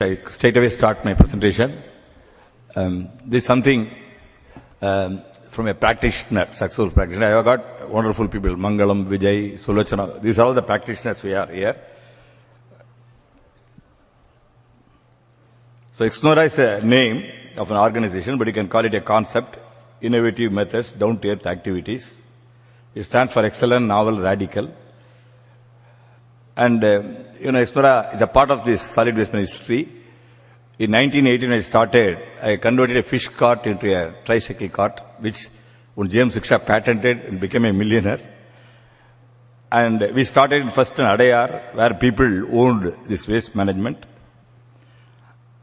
I straight away start my presentation. This is something from a practitioner, successful practitioner. I have got wonderful people, Mangalam, Vijay, Sulochana. These are all the practitioners we are here. So Exnora is a name of an organization, but you can call it a concept, innovative methods, down-to-earth activities. It stands for excellent, novel, radical. And, Exnora is a part of this solid waste history. In 1918, when I started, I converted a fish cart into a tricycle cart, which James Shiksha patented and became a millionaire. And we started first in Adayar, where people owned this waste management.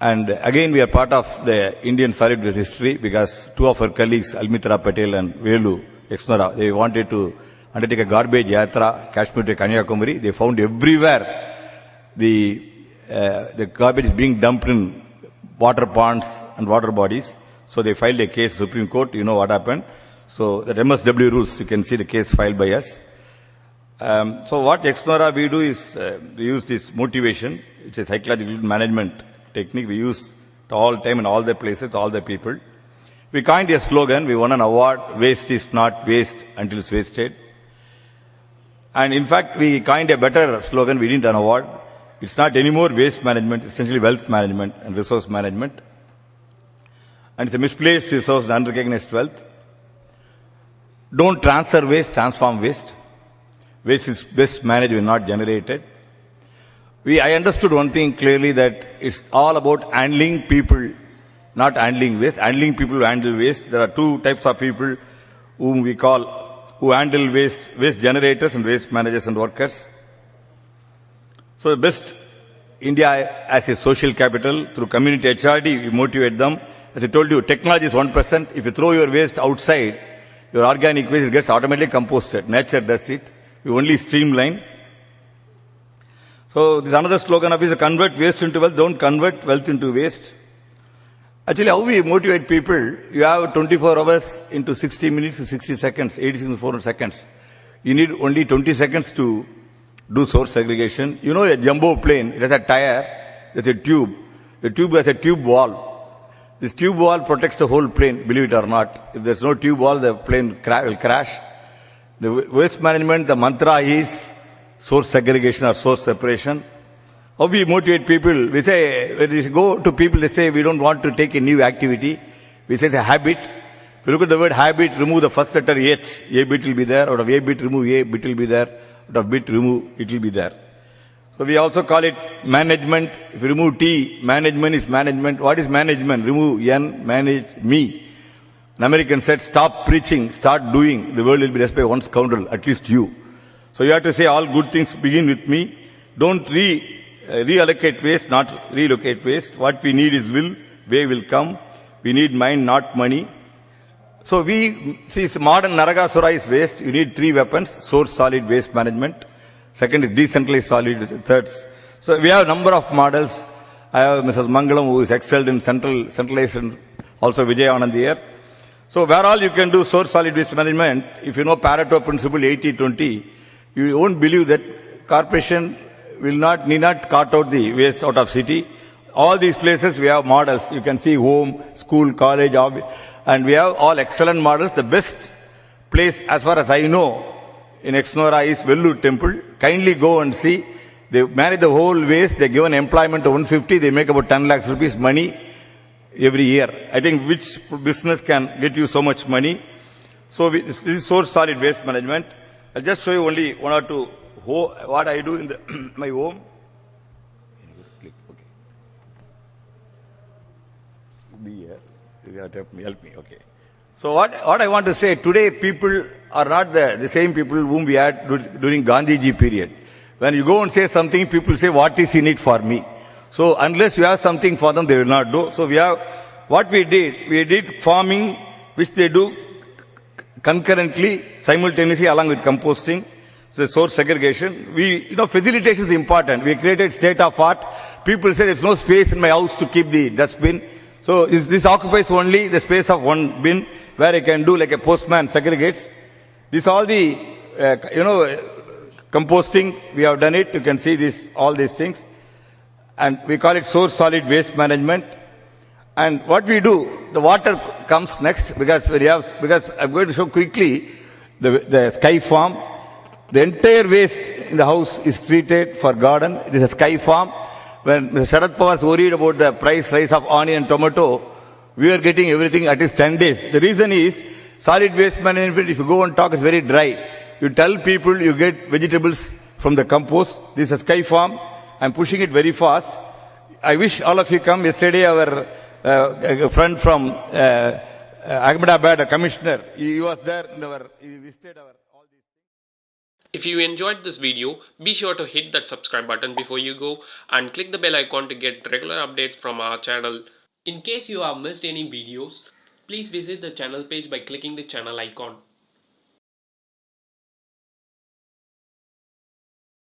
And again, we are part of the Indian solid waste history because two of our colleagues, Almitra Patel and Velu Exnora, they wanted to undertake a garbage yatra, Kashmir to Kanyakumari. They found everywhere the garbage is being dumped in water ponds and water bodies. So they filed a case, Supreme Court, you know what happened. So the MSW rules, you can see the case filed by us. So what Exnora we do is, we use this motivation. It's a psychological management technique we use to all time and all the places, to all the people. We coined a slogan, we won an award, waste is not waste until it's wasted. And in fact, we coined a better slogan, we didn't an award. It's not anymore waste management, essentially wealth management and resource management. And it's a misplaced resource and unrecognized wealth. Don't transfer waste, transform waste. Waste is best managed when not generated. I understood one thing clearly, that it's all about handling people, not handling waste. Handling people who handle waste. There are two types of people whom we call, who handle waste generators and waste managers and workers. So the best, India as a social capital, through community HRD, we motivate them. As I told you, technology is 1%. If you throw your waste outside, your organic waste gets automatically composted. Nature does it. You only streamline. So this another slogan of is convert waste into wealth, don't convert wealth into waste. Actually, how we motivate people, you have 24 hours into 60 minutes to 60 seconds, 86 to 400 seconds. You need only 20 seconds to do source segregation. You know a jumbo plane, it has a tire, there's a tube. The tube has a tube wall. This tube wall protects the whole plane, believe it or not. If there's no tube wall, the plane will crash. The waste management, the mantra is source segregation or source separation. How we motivate people? We say, when we go to people, they say, we don't want to take a new activity. We say it's a habit. If you look at the word habit, remove the first letter H. A bit will be there. Out of A bit, remove A bit will be there. Out of bit, remove it will be there. So we also call it management. If you remove T, management is management. What is management? Remove N, manage me. An American said, stop preaching, start doing. The world will be respected by one scoundrel, at least you. So you have to say all good things begin with me. Don't reallocate waste, not relocate waste. What we need is will, way will come. We need mind, not money. So we see modern Naragasura is waste. You need three weapons: source solid waste management. Second is decentralized solid. Third. So we have a number of models. I have Mrs. Mangalam, who is excelled in centralized, and also Vijay Anand here. So where all you can do source solid waste management, if you know Pareto principle 80-20, you won't believe that corporation need not cart out the waste out of city. All these places we have models. You can see home, school, college, and we have all excellent models. The best place, as far as I know, in Exnora is Vellur Temple. Kindly go and see. They manage the whole waste. They give an employment of 150. They make about 10 lakhs rupees money every year. I think which business can get you so much money? So this is source solid waste management. I'll just show you only one or two what I do in my home. Click, okay. Be here. You have to help me. Okay. So what I want to say, today people are not the same people whom we had during Gandhiji period. When you go and say something, people say, what is in it for me? So unless you have something for them, they will not do. So we did farming, which they do concurrently, simultaneously, along with composting. So source segregation. Facilitation is important. We created state of art. People say there's no space in my house to keep the dustbin. So this occupies only the space of one bin, where I can do like a postman segregates. This all the, composting, we have done it. You can see all these things. and we call it source solid waste management. And what we do, the water comes next because I'm going to show quickly the Sky Farm. The entire waste in the house is treated for garden. It is a Sky Farm. When Mr. Sharad Pawar was worried about the price rise of onion and tomato, we are getting everything at least 10 days. The reason is solid waste management, if you go and talk, it's very dry. You tell people you get vegetables from the compost. This is a Sky Farm. I'm pushing it very fast. I wish all of you come. Yesterday, our friend from Ahmedabad, a commissioner, he was there. He visited our all these. If you enjoyed this video, be sure to hit that subscribe button before you go and click the bell icon to get regular updates from our channel. In case you have missed any videos, please visit the channel page by clicking the channel icon.